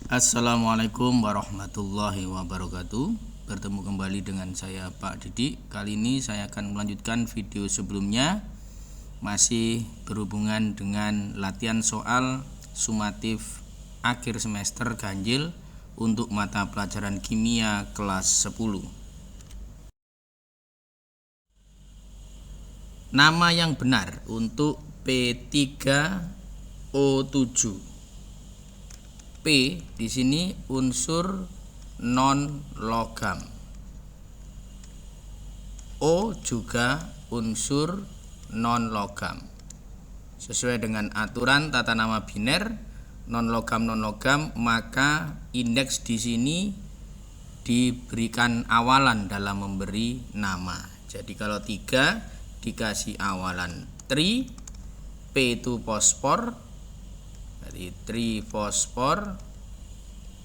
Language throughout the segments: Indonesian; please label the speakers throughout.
Speaker 1: Assalamualaikum warahmatullahi wabarakatuh. Bertemu kembali dengan saya Pak Didik. Kali ini saya akan melanjutkan video sebelumnya, masih berhubungan dengan latihan soal sumatif akhir semester ganjil untuk mata pelajaran kimia kelas 10. Nama yang benar untuk P3O7. P di sini unsur non logam. O juga unsur non logam. Sesuai dengan aturan tata nama biner non logam, maka indeks di sini diberikan awalan dalam memberi nama. Jadi kalau 3 dikasih awalan tri, P itu fosfor, jadi tri fosfor,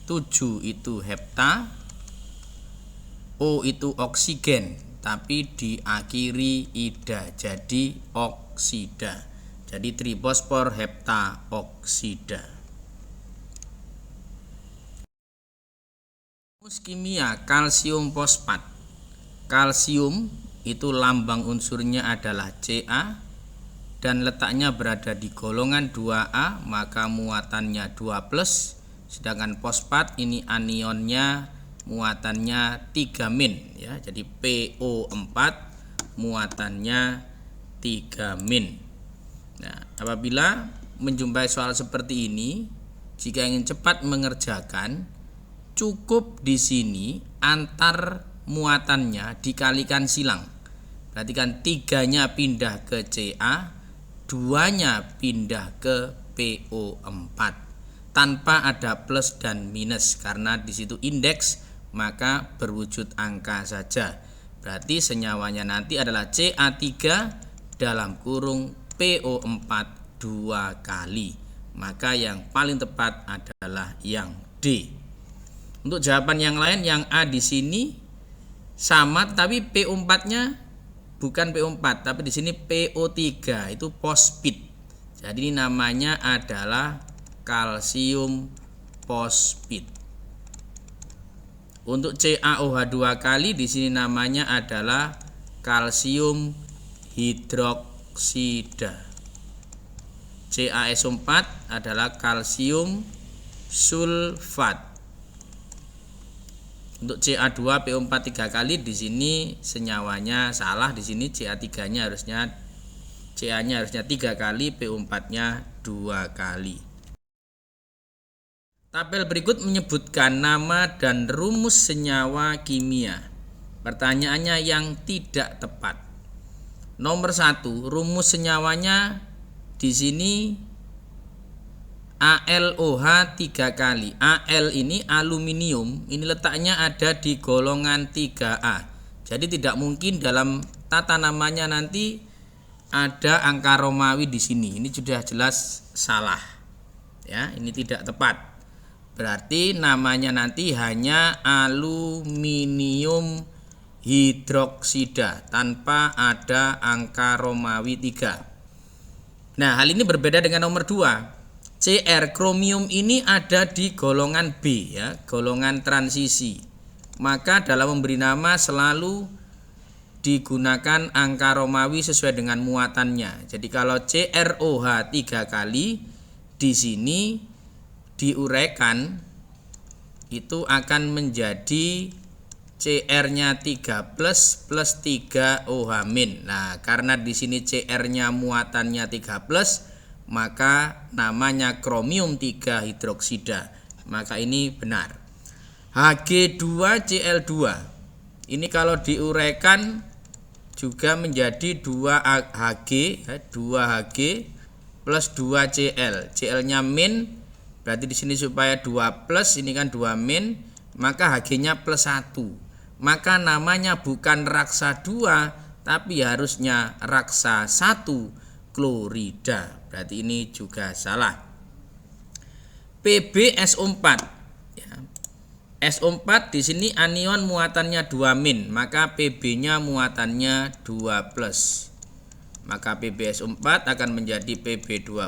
Speaker 1: 7 itu hepta, O itu oksigen tapi diakhiri ida jadi oksida. Jadi tri fosfor hepta oksida. Rumus kimia kalsium fosfat. Kalsium itu lambang unsurnya adalah Ca dan letaknya berada di golongan 2A, maka muatannya 2+. Sedangkan fosfat ini anionnya muatannya 3- ya. Jadi PO4 muatannya 3-. Nah, apabila menjumpai soal seperti ini, jika ingin cepat mengerjakan, cukup di sini antar muatannya dikalikan silang. Berarti kan 3-nya pindah ke Ca, 2-nya pindah ke PO4 tanpa ada plus dan minus, karena di situ indeks maka berwujud angka saja. Berarti senyawanya nanti adalah Ca3 dalam kurung PO4 2 kali. Maka yang paling tepat adalah yang D. Untuk jawaban yang lain, yang A di sini sama tapi PO4-nya bukan PO4 tapi di sini PO3 itu fosfit. Jadi ini namanya adalah kalsium fosfit. Untuk CaOH 2 kali di sini namanya adalah kalsium hidroksida. CaSO4 adalah kalsium sulfat. Untuk Ca2 PO4 3 kali di sini senyawanya salah, di sini Ca3-nya Ca-nya harusnya 3 kali, PO4-nya 2 kali. Tabel berikut menyebutkan nama dan rumus senyawa kimia. Pertanyaannya yang tidak tepat. Nomor 1, rumus senyawanya di sini AlOH 3 kali. Al ini aluminium, ini letaknya ada di golongan 3A. Jadi tidak mungkin dalam tata namanya nanti ada angka Romawi di sini. Ini sudah jelas salah. Ya, ini tidak tepat. Berarti namanya nanti hanya aluminium hidroksida tanpa ada angka Romawi 3. Nah, hal ini berbeda dengan nomor 2. Cr kromium ini ada di golongan B, ya, golongan transisi. Maka dalam memberi nama selalu digunakan angka Romawi sesuai dengan muatannya. Jadi kalau CrOH 3 kali di sini diuraikan itu akan menjadi Cr-nya 3+ plus 3 OH-. Nah, karena di sini Cr-nya muatannya 3+, maka namanya kromium 3 hidroksida. Maka ini benar. Hg2Cl2 ini kalau diuraikan juga menjadi 2Hg, 2Hg plus 2Cl. Cl-nya min, berarti di sini supaya 2+, ini kan 2-, maka Hg-nya +1. Maka namanya bukan raksa 2 tapi harusnya raksa 1 klorida. Berarti ini juga salah. PbSO4, ya. SO4 di sini anion muatannya 2-, maka Pb-nya muatannya 2+. Maka PbSO4 akan menjadi Pb2+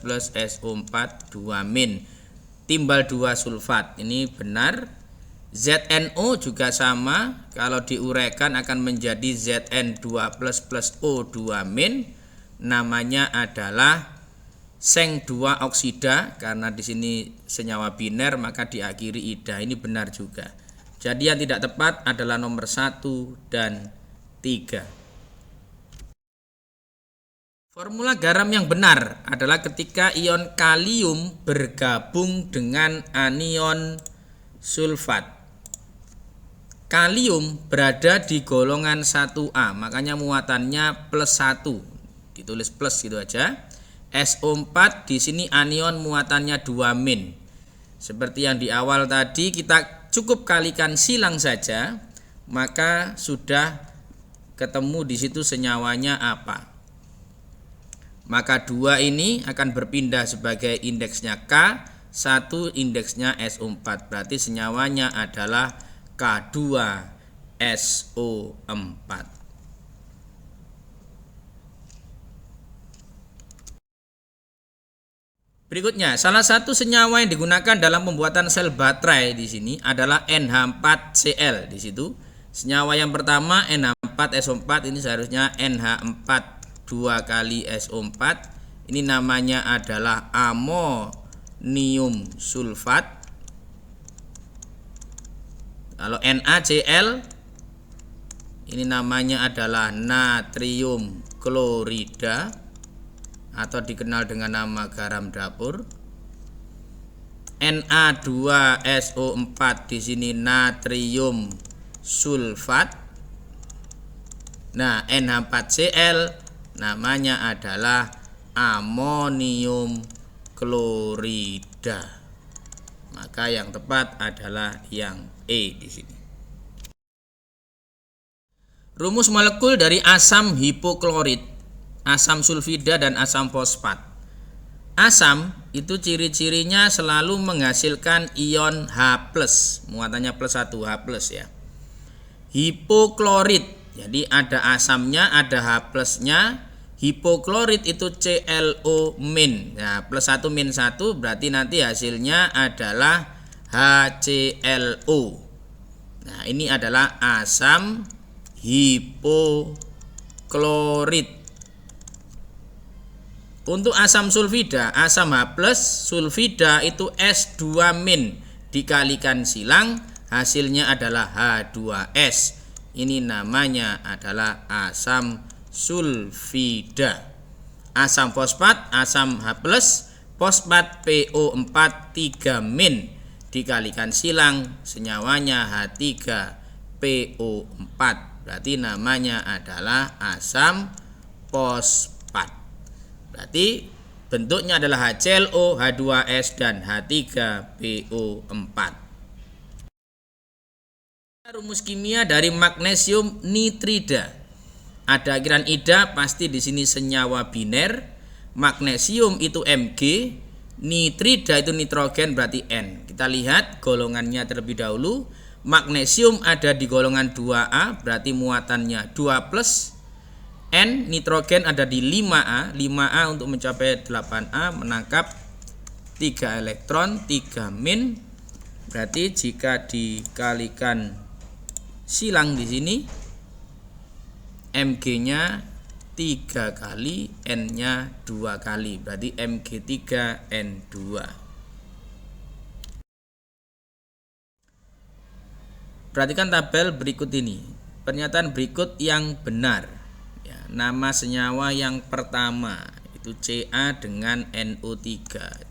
Speaker 1: plus SO4 2-. timbal 2 sulfat. Ini benar. ZNO juga sama, kalau diuraikan akan menjadi Zn2 plus O2 min, namanya adalah seng 2 oksida, karena di sini senyawa biner maka diakhiri ida. Ini benar juga. Jadi yang tidak tepat adalah nomor 1 dan 3. Formula garam yang benar adalah ketika ion kalium bergabung dengan anion sulfat. Kalium berada di golongan 1A, makanya muatannya plus 1. Ditulis plus gitu aja. SO4 di sini anion muatannya 2 min. Seperti yang di awal tadi, kita cukup kalikan silang saja, maka sudah ketemu di situ senyawanya apa. Maka 2 ini akan berpindah sebagai indeksnya K, 1 indeksnya SO4. Berarti senyawanya adalah K2SO4. Berikutnya, salah satu senyawa yang digunakan dalam pembuatan sel baterai di sini adalah NH4Cl di situ. Senyawa yang pertama NH4SO4, ini seharusnya NH4 2 kali SO4. Ini namanya adalah amonium sulfat. Kalau NaCl ini namanya adalah natrium klorida atau dikenal dengan nama garam dapur. Na2SO4 di sini natrium sulfat. Nah, NH4Cl namanya adalah amonium klorida. Maka yang tepat adalah yang E di sini. Rumus molekul dari asam hipoklorit, asam sulfida dan asam fosfat. Asam itu ciri-cirinya selalu menghasilkan ion H+, muatannya plus 1 H+ ya. Hipoklorit, jadi ada asamnya, ada H+-nya. Hipoklorit itu ClO-. Nah, plus 1 min 1 berarti nanti hasilnya adalah HClO. Nah, ini adalah asam hipoklorit. Untuk asam sulfida, asam H+, sulfida itu S2- dikalikan silang, hasilnya adalah H2S. Ini namanya adalah asam sulfida. Asam fosfat, asam H+, fosfat PO4 3- dikalikan silang, senyawanya H3PO4. Berarti namanya adalah asam fosfat. Berarti bentuknya adalah HClO, H2S dan H3PO4. Rumus kimia dari magnesium nitrida. Ada akhiran ida, pasti di sini senyawa biner. Magnesium itu Mg, nitrida itu nitrogen, berarti N. Kita lihat golongannya terlebih dahulu. Magnesium ada di golongan 2A, berarti muatannya 2+. N, nitrogen ada di 5A. 5A untuk mencapai 8A menangkap 3 elektron, 3 min. Berarti jika dikalikan silang di sini, Mg-nya 3 kali, N-nya 2 kali, berarti Mg3N2. Perhatikan tabel berikut ini. Pernyataan berikut yang benar. Ya, nama senyawa yang pertama itu Ca dengan NO3,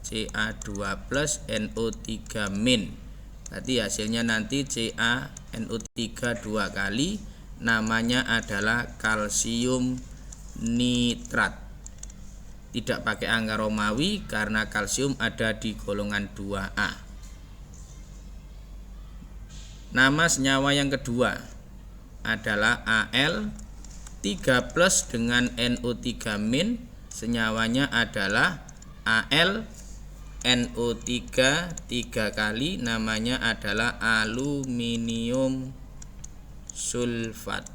Speaker 1: Ca2 plus NO3 min. Berarti hasilnya nanti CaNO3 2 kali, namanya adalah kalsium nitrat. Tidak pakai angka Romawi karena kalsium ada di golongan 2A. Nama senyawa yang kedua adalah Al 3 plus dengan NO3 min. Senyawanya adalah Al NO3 3 kali, namanya adalah aluminium sulfat.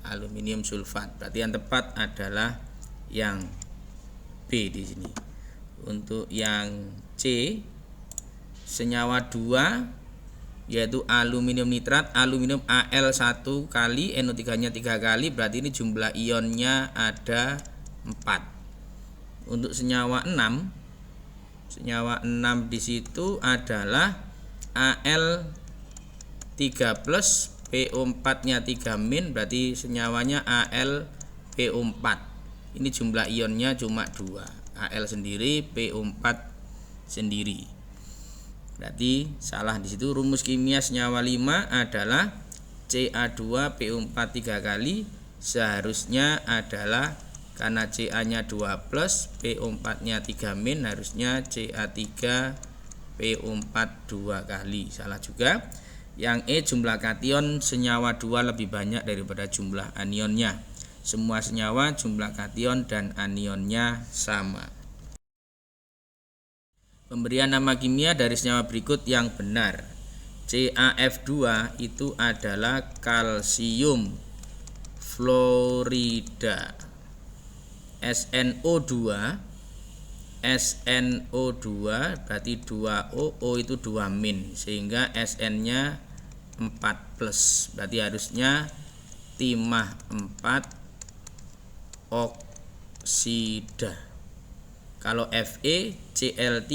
Speaker 1: Aluminium sulfat. Berarti yang tepat adalah yang B di sini. Untuk yang C, senyawa 2 yaitu aluminium nitrat, aluminium Al1 kali, NO3 nya 3 kali, berarti ini jumlah ionnya ada 4. Untuk senyawa 6 di situ adalah Al3 plus, PO4 nya 3 min, berarti senyawanya AlPO4. Ini jumlah ionnya cuma 2, Al sendiri, PO4 sendiri. Berarti salah di situ. Rumus kimia senyawa 5 adalah Ca2PO4 3 kali, seharusnya adalah karena Ca-nya 2 plus, PO4-nya 3 min, harusnya Ca3PO4 2 kali. Salah juga. Yang E, jumlah kation senyawa 2 lebih banyak daripada jumlah anionnya. Semua senyawa jumlah kation dan anionnya sama. Pemberian nama kimia dari senyawa berikut yang benar. CaF2 itu adalah kalsium fluorida. SNO2 berarti 2O, O itu 2 min, sehingga SN nya 4 plus, berarti harusnya timah 4 oksida. Kalau FeCl3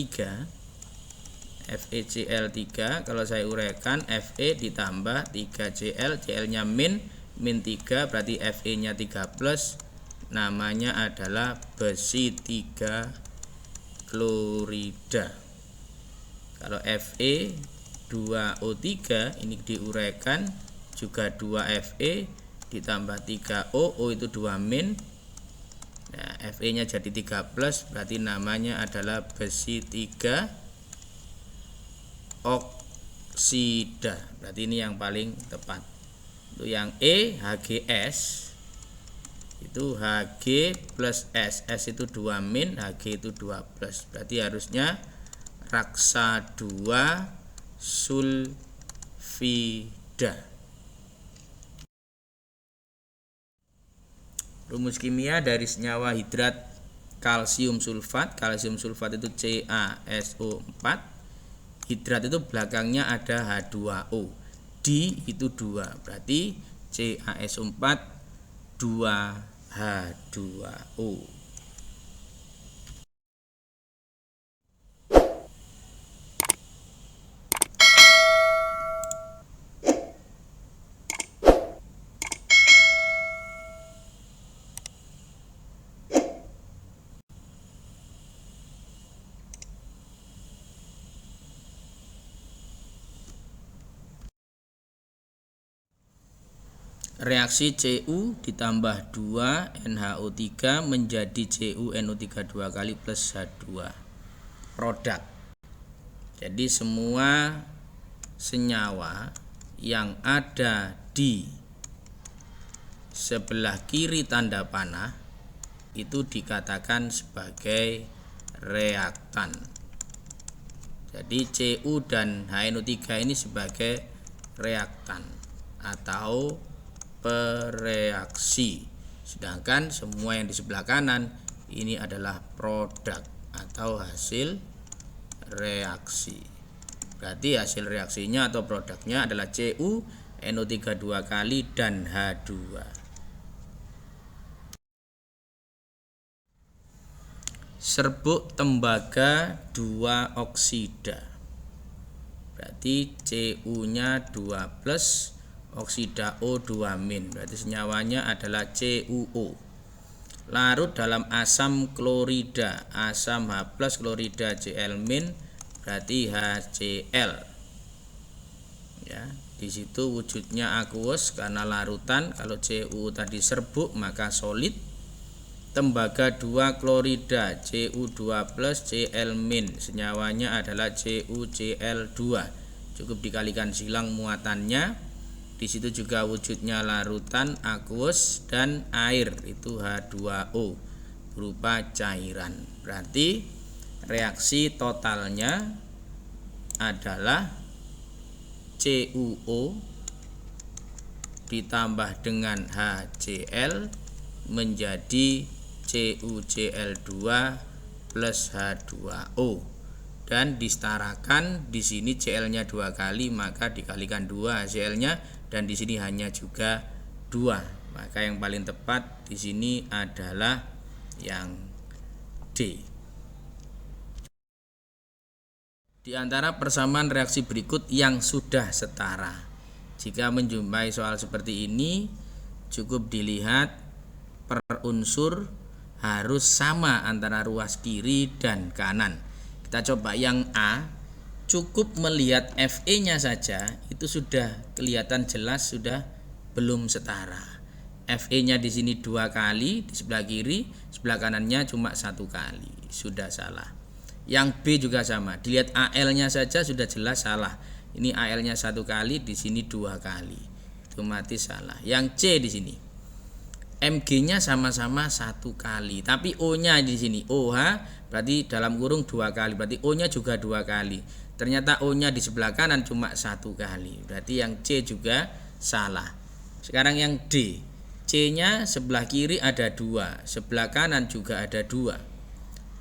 Speaker 1: kalau saya uraikan, Fe ditambah 3Cl, Cl nya min 3, berarti Fe nya 3 plus, namanya adalah besi 3 klorida. Kalau Fe 2O3 ini diuraikan juga 2Fe ditambah 3O, O itu 2 min. Nah, Fe nya jadi 3 plus, berarti namanya adalah besi 3 oksida. Berarti ini yang paling tepat. Untuk yang E, HGS itu Hg plus S, S itu 2 min, Hg itu 2 plus, berarti harusnya raksa 2 sulfida. Rumus kimia dari senyawa hidrat kalsium sulfat. Kalsium sulfat itu CaSO4. Hidrat itu belakangnya ada H2O. D itu 2, berarti CaSO4 2H2O. Reaksi Cu ditambah 2 NaO3 menjadi CuNO3 2 kali plus H2. Produk. Jadi semua senyawa yang ada di sebelah kiri tanda panah itu dikatakan sebagai reaktan. Jadi Cu dan HNO3 ini sebagai reaktan atau pereaksi, sedangkan semua yang di sebelah kanan ini adalah produk atau hasil reaksi. Berarti hasil reaksinya atau produknya adalah Cu, NO3 2 kali dan H2. Serbuk tembaga 2 oksida, berarti Cu nya 2 plus, oksida O 2 min, berarti senyawanya adalah CuO. Larut dalam asam klorida, asam H plus klorida Cl min, berarti HCl. Ya, di situ wujudnya aqueous karena larutan. Kalau CuO tadi serbuk maka solid. Tembaga 2 klorida Cu2 plus Cl min, senyawanya adalah CuCl2. Cukup dikalikan silang muatannya. Di situ juga wujudnya larutan, aqueous dan air itu H2O berupa cairan. Berarti reaksi totalnya adalah CuO ditambah dengan HCl menjadi CuCl2 plus H2O. Dan disetarakan di sini Cl-nya 2 kali, maka dikalikan 2 Cl-nya, dan di sini hanya juga 2. Maka yang paling tepat di sini adalah yang D. Di antara persamaan reaksi berikut yang sudah setara. Jika menjumpai soal seperti ini, cukup dilihat per unsur harus sama antara ruas kiri dan kanan. Kita coba yang A, cukup melihat Fe-nya saja itu sudah kelihatan jelas sudah belum setara. Fe-nya di sini 2 kali di sebelah kiri, sebelah kanannya cuma 1 kali. Sudah salah. Yang B juga sama. Dilihat Al-nya saja sudah jelas salah. Ini Al-nya 1 kali, di sini 2 kali. Otomatis salah. Yang C di sini. Mg-nya sama-sama 1 kali, tapi O-nya di sini OH berarti dalam kurung 2 kali, berarti O-nya juga 2 kali. Ternyata O-nya di sebelah kanan cuma 1 kali. Berarti yang C juga salah. Sekarang yang D. C-nya sebelah kiri ada 2, sebelah kanan juga ada 2.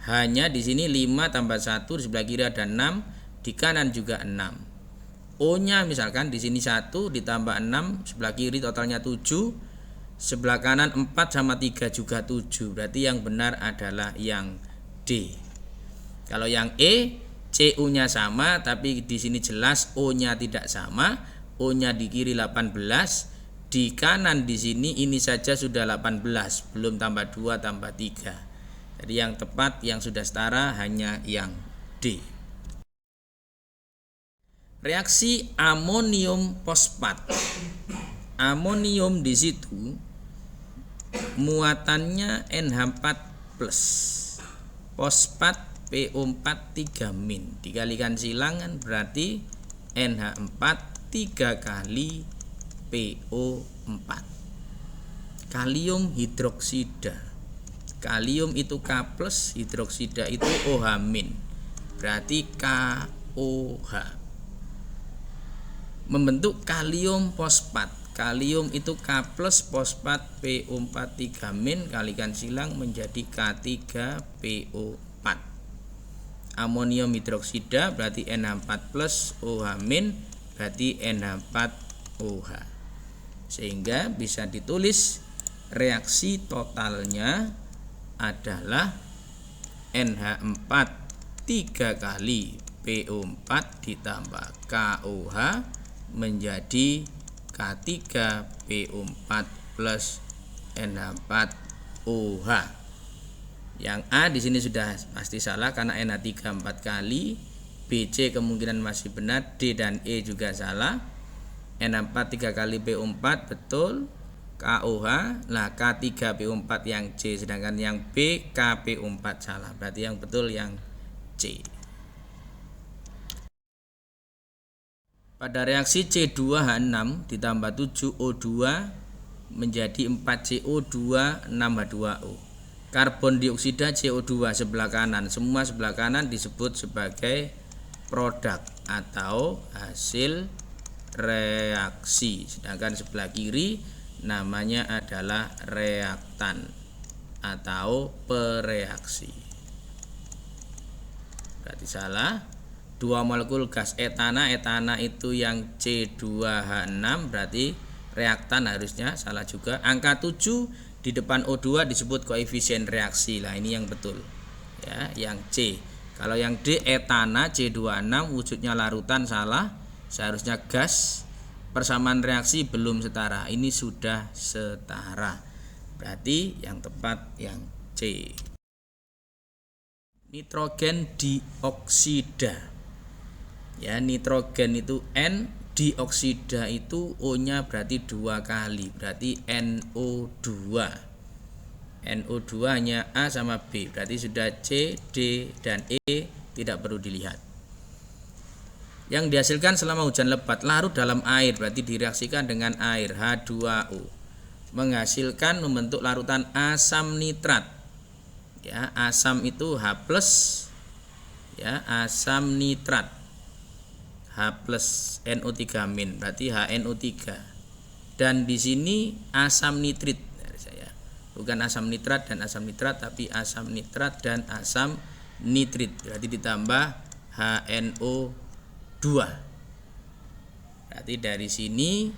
Speaker 1: Hanya di sini 5 tambah 1, di sebelah kiri ada 6, di kanan juga 6. O-nya misalkan di sini 1 ditambah 6, sebelah kiri totalnya 7, sebelah kanan 4 sama 3 juga 7. Berarti yang benar adalah yang D. Kalau yang E, CU-nya sama tapi di sini jelas O-nya tidak sama. O-nya di kiri 18, di kanan di sini ini saja sudah 18, belum tambah 2 tambah 3. Jadi yang tepat yang sudah setara hanya yang D. Reaksi amonium fosfat. Amonium di situ muatannya NH4+, fosfat PO4 3-, dikalikan silangan berarti NH4 3 kali PO4. Kalium hidroksida. Kalium itu K+, hidroksida itu OH-, berarti KOH. Membentuk kalium fosfat. Kalium itu K+, fosfat PO4 3-, kalikan silang menjadi K3PO4. Amonium hidroksida berarti NH4+ OH-, berarti NH4OH. Sehingga bisa ditulis reaksi totalnya adalah NH4 3 kali PO4 ditambah KOH menjadi K3PO4 plus NH4OH. Yang A di sini sudah pasti salah karena NH3 4 kali, BC kemungkinan masih benar, D dan E juga salah. NH4 3 kali PO4 betul, KOH, nah K3PO4 yang C, sedangkan yang B KPO4 salah. Berarti yang betul yang C. Pada reaksi C2H6 ditambah 7O2 menjadi 4CO2 6H2O. Karbon dioksida CO2 sebelah kanan, semua sebelah kanan disebut sebagai produk atau hasil reaksi, sedangkan sebelah kiri namanya adalah reaktan atau pereaksi. Berarti salah. 2 molekul gas etana, etana itu yang C2H6 berarti reaktan harusnya, salah juga. Angka 7 di depan O2 disebut koefisien reaksi. Lah ini yang betul. Ya, yang C. Kalau yang D etana C26 wujudnya larutan, salah. Seharusnya gas. Persamaan reaksi belum setara. Ini sudah setara. Berarti yang tepat yang C. Nitrogen dioksida. Ya, nitrogen itu N, dioksida itu O-nya berarti 2 kali, berarti NO2. NO2 hanya A sama B, berarti sudah C, D, dan E tidak perlu dilihat. Yang dihasilkan selama hujan lebat larut dalam air, berarti direaksikan dengan air, H2O, menghasilkan membentuk larutan asam nitrat. Ya, asam itu H+, ya, asam nitrat. H+ NO3- berarti HNO3. Dan di sini asam nitrit, bukan asam nitrat dan asam nitrat, tapi asam nitrat dan asam nitrit, berarti ditambah HNO2. Berarti dari sini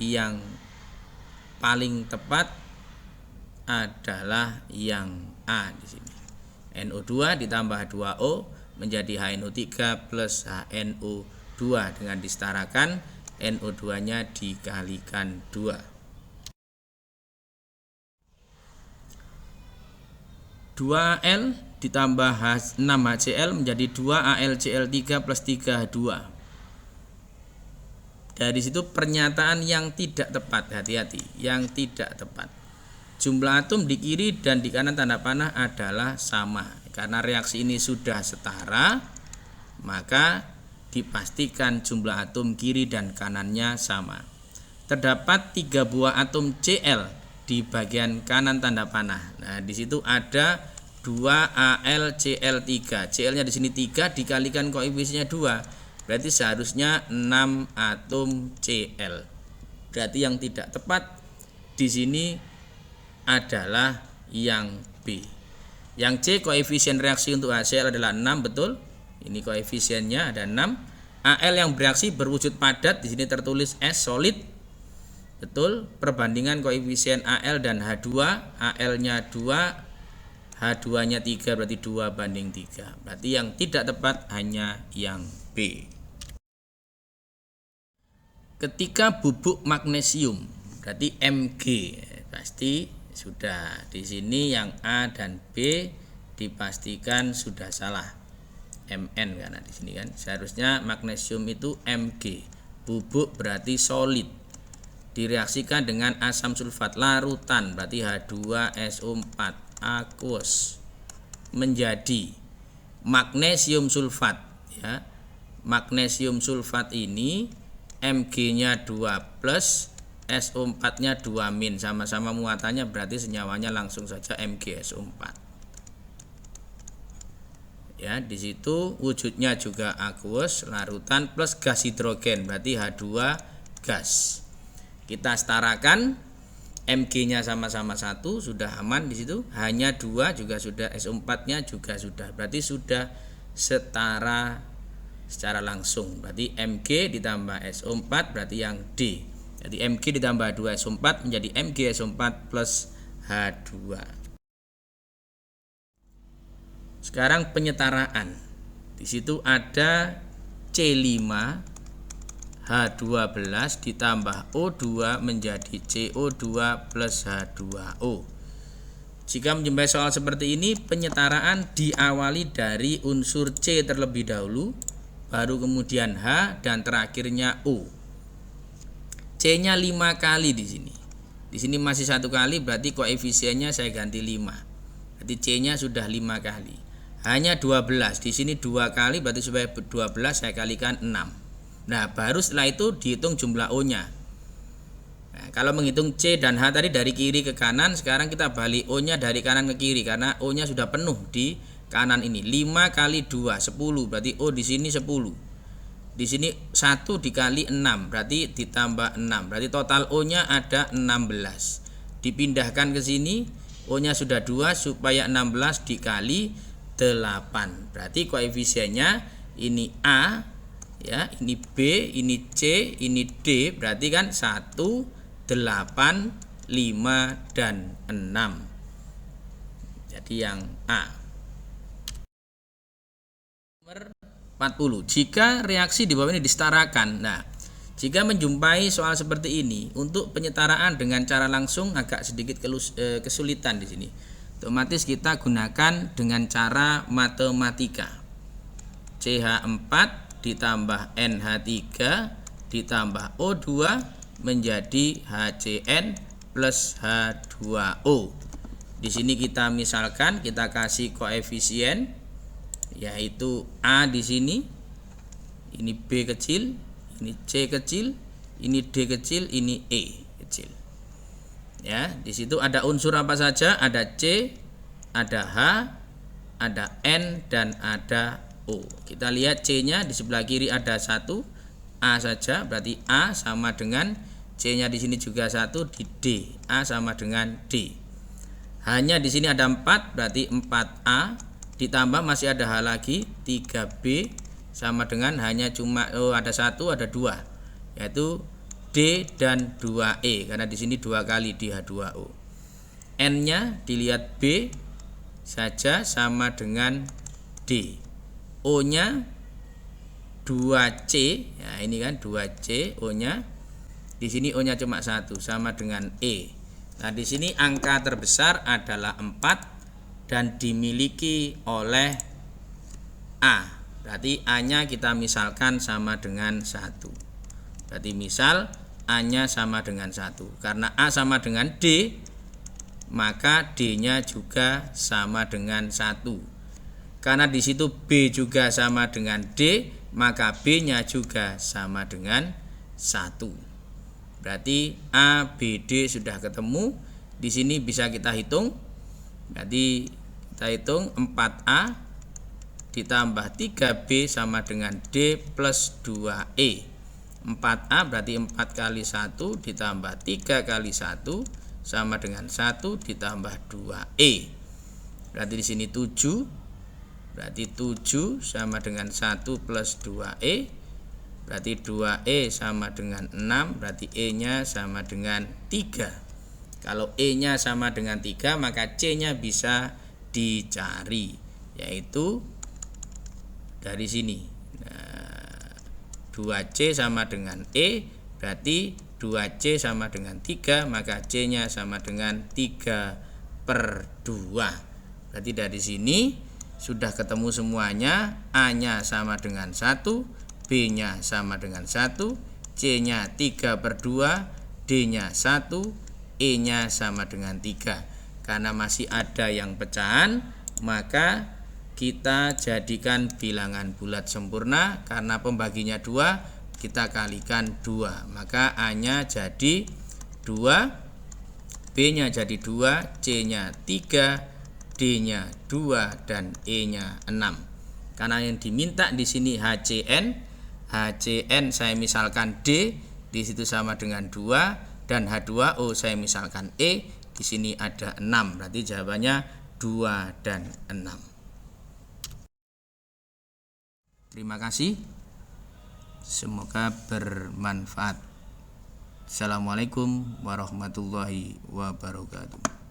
Speaker 1: yang paling tepat adalah yang A di sini. NO2 ditambah 2O menjadi HNO3 plus HNO2 dengan disetarakan NO2-nya dikalikan 2. 2Al ditambah 6HCl menjadi 2AlCl3 plus 3H2. Dari situ pernyataan yang tidak tepat, hati-hati, yang tidak tepat. Jumlah atom di kiri dan di kanan tanda panah adalah sama. Karena reaksi ini sudah setara, maka dipastikan jumlah atom kiri dan kanannya sama. Terdapat 3 buah atom Cl di bagian kanan tanda panah. Nah, di situ ada 2AlCl3. Cl-nya di sini 3 dikalikan koefisiennya 2. Berarti seharusnya 6 atom Cl. Berarti yang tidak tepat di sini adalah yang B. Yang C koefisien reaksi untuk HCl adalah 6, betul. Ini koefisiennya ada 6. Al yang bereaksi berwujud padat, di sini tertulis S solid. Betul. Perbandingan koefisien Al dan H2, Al-nya 2, H2-nya 3, berarti 2:3. Berarti yang tidak tepat hanya yang B. Ketika bubuk magnesium, berarti Mg, pasti sudah. Di sini yang A dan B dipastikan sudah salah. Mn karena di sini kan seharusnya magnesium itu Mg. Bubuk berarti solid. Direaksikan dengan asam sulfat larutan berarti H2SO4 aqueous menjadi magnesium sulfat ya. Magnesium sulfat ini Mg-nya 2 plus, SO4-nya 2-, sama-sama muatannya berarti senyawanya langsung saja MgSO4. Ya, di situ wujudnya juga aqueous, larutan plus gas hidrogen berarti H2 gas. Kita setarakan Mg-nya sama-sama 1 sudah aman di situ, hanya 2 juga sudah, SO4-nya juga sudah. Berarti sudah setara secara langsung. Berarti Mg ditambah SO4 berarti yang D. Jadi Mg ditambah 2SO4 menjadi MgSO4 plus H2. Sekarang penyetaraan. Di situ ada C5 H12 ditambah O2 menjadi CO2 plus H2O. Jika menjumpai soal seperti ini, penyetaraan diawali dari unsur C terlebih dahulu, baru kemudian H dan terakhirnya O. C-nya 5 kali di sini. Di sini masih 1 kali, berarti koefisiennya saya ganti 5. Berarti C-nya sudah 5 kali. Hanya 12. Di sini 2 kali, berarti supaya 12 saya kalikan 6. Nah, baru setelah itu dihitung jumlah O-nya. Nah, kalau menghitung C dan H tadi dari kiri ke kanan, sekarang kita balik O-nya dari kanan ke kiri karena O-nya sudah penuh di kanan ini. 5 kali 2 10, berarti O di sini 10. Di sini 1 dikali 6 berarti ditambah 6. Berarti total O-nya ada 16. Dipindahkan ke sini, O-nya sudah 2 supaya 16 dikali 8. Berarti koefisiennya ini A ya, ini B, ini C, ini D. Berarti kan 1, 8, 5 dan 6. Jadi yang A. Nomor 40. Jika reaksi di bawah ini disetarakan. Nah, jika menjumpai soal seperti ini, untuk penyetaraan dengan cara langsung agak sedikit kesulitan di sini. Otomatis kita gunakan dengan cara matematika. CH4 ditambah NH3 ditambah O2 menjadi HCN plus H2O. Di sini kita misalkan kita kasih koefisien yaitu A di sini, ini B kecil, ini C kecil, ini D kecil, ini E kecil. Ya, di situ ada unsur apa saja? Ada C, ada H, ada N dan ada O. Kita lihat C-nya di sebelah kiri ada 1, A saja, berarti A sama dengan C-nya di sini juga 1 di D, A sama dengan D. Hanya di sini ada 4, berarti 4A ditambah masih ada H lagi, 3B sama dengan hanya cuma ada 1 ada 2, yaitu D dan 2E, karena di sini 2 kali di H2O. N-nya dilihat B saja sama dengan D. O-nya 2C, ya ini kan 2C O-nya. Di sini O-nya cuma 1 sama dengan E. Nah, di sini angka terbesar adalah 4 dan dimiliki oleh A. Berarti A-nya kita misalkan sama dengan 1. Berarti misal A-nya sama dengan 1. Karena A sama dengan D, maka D-nya juga sama dengan 1. Karena di situ B juga sama dengan D, maka B-nya juga sama dengan 1. Berarti A, B, D sudah ketemu. Di sini bisa kita hitung. Berarti kita hitung 4A ditambah 3B sama dengan D plus 2E. 4A berarti 4 kali 1 ditambah 3 kali 1 sama dengan 1 ditambah 2E. Berarti di sini 7. Berarti 7 sama dengan 1 plus 2E. Berarti 2E sama dengan 6. Berarti E-nya sama dengan 3. Kalau E-nya sama dengan 3, maka C-nya bisa dicari, yaitu dari sini. 2C sama dengan E, berarti 2C sama dengan 3, maka C-nya sama dengan 3/2. Berarti dari sini sudah ketemu semuanya. A-nya sama dengan 1, B-nya sama dengan 1, C-nya 3/2, D-nya 1, E-nya sama dengan 3. Karena masih ada yang pecahan, maka kita jadikan bilangan bulat sempurna. Karena pembaginya 2, kita kalikan 2, maka A-nya jadi 2, B-nya jadi 2, C-nya 3, D-nya 2, dan E-nya 6. Karena yang diminta di sini HCN, HCN saya misalkan D, di situ sama dengan 2, dan H2O saya misalkan E, di sini ada 6. Berarti jawabannya 2 dan 6. Terima kasih. Semoga bermanfaat. Assalamualaikum warahmatullahi wabarakatuh.